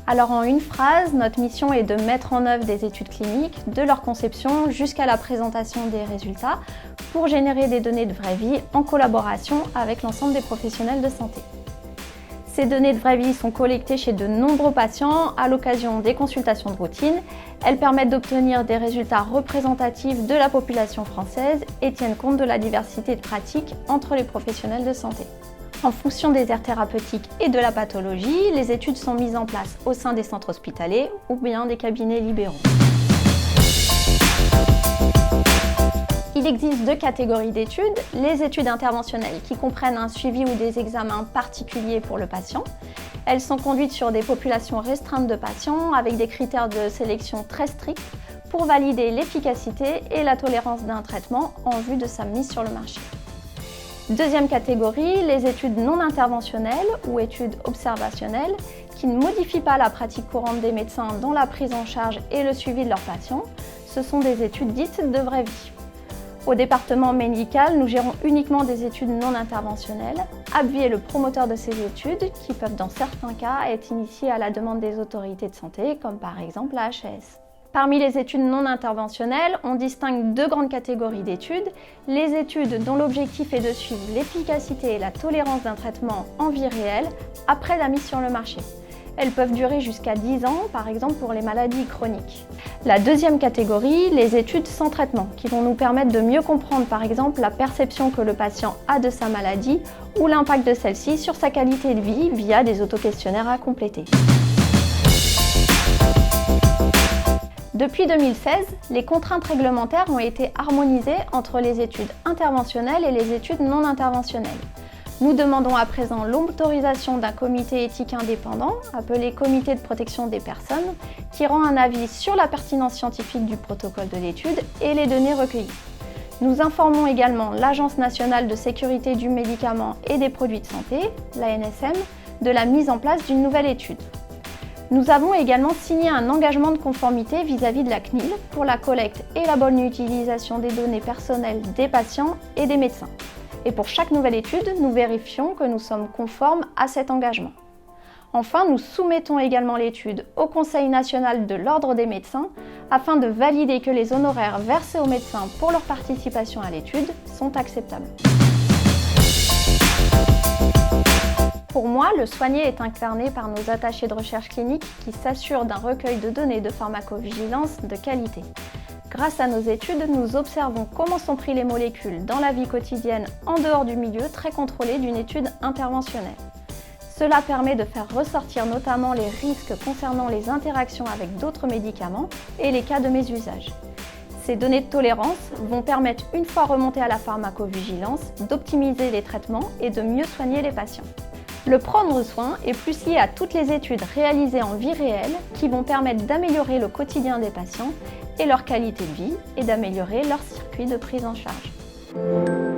Alors en une phrase, notre mission est de mettre en œuvre des études cliniques, de leur conception jusqu'à la présentation des résultats, pour générer des données de vraie vie en collaboration avec l'ensemble des professionnels de santé. Ces données de vraie vie sont collectées chez de nombreux patients à l'occasion des consultations de routine. Elles permettent d'obtenir des résultats représentatifs de la population française et tiennent compte de la diversité de pratiques entre les professionnels de santé. En fonction des aires thérapeutiques et de la pathologie, les études sont mises en place au sein des centres hospitaliers ou bien des cabinets libéraux. Il existe deux catégories d'études, les études interventionnelles qui comprennent un suivi ou des examens particuliers pour le patient. Elles sont conduites sur des populations restreintes de patients avec des critères de sélection très stricts pour valider l'efficacité et la tolérance d'un traitement en vue de sa mise sur le marché. Deuxième catégorie, les études non interventionnelles ou études observationnelles qui ne modifient pas la pratique courante des médecins dans la prise en charge et le suivi de leurs patients. Ce sont des études dites de vraie vie. Au département médical, nous gérons uniquement des études non interventionnelles. AbbVie est le promoteur de ces études qui peuvent dans certains cas être initiées à la demande des autorités de santé, comme par exemple la HAS. Parmi les études non interventionnelles, on distingue deux grandes catégories d'études. Les études dont l'objectif est de suivre l'efficacité et la tolérance d'un traitement en vie réelle après la mise sur le marché. Elles peuvent durer jusqu'à 10 ans, par exemple pour les maladies chroniques. La deuxième catégorie, les études sans traitement, qui vont nous permettre de mieux comprendre par exemple la perception que le patient a de sa maladie ou l'impact de celle-ci sur sa qualité de vie via des autoquestionnaires à compléter. Depuis 2016, les contraintes réglementaires ont été harmonisées entre les études interventionnelles et les études non interventionnelles. Nous demandons à présent l'autorisation d'un comité éthique indépendant, appelé Comité de protection des personnes, qui rend un avis sur la pertinence scientifique du protocole de l'étude et les données recueillies. Nous informons également l'Agence nationale de sécurité du médicament et des produits de santé, l'ANSM, de la mise en place d'une nouvelle étude. Nous avons également signé un engagement de conformité vis-à-vis de la CNIL pour la collecte et la bonne utilisation des données personnelles des patients et des médecins. Et pour chaque nouvelle étude, nous vérifions que nous sommes conformes à cet engagement. Enfin, nous soumettons également l'étude au Conseil national de l'Ordre des médecins afin de valider que les honoraires versés aux médecins pour leur participation à l'étude sont acceptables. Pour moi, le soigné est incarné par nos attachés de recherche clinique qui s'assurent d'un recueil de données de pharmacovigilance de qualité. Grâce à nos études, nous observons comment sont prises les molécules dans la vie quotidienne en dehors du milieu très contrôlé d'une étude interventionnelle. Cela permet de faire ressortir notamment les risques concernant les interactions avec d'autres médicaments et les cas de mésusage. Ces données de tolérance vont permettre, une fois remontées à la pharmacovigilance, d'optimiser les traitements et de mieux soigner les patients. Le prendre soin est plus lié à toutes les études réalisées en vie réelle qui vont permettre d'améliorer le quotidien des patients et leur qualité de vie et d'améliorer leur circuit de prise en charge.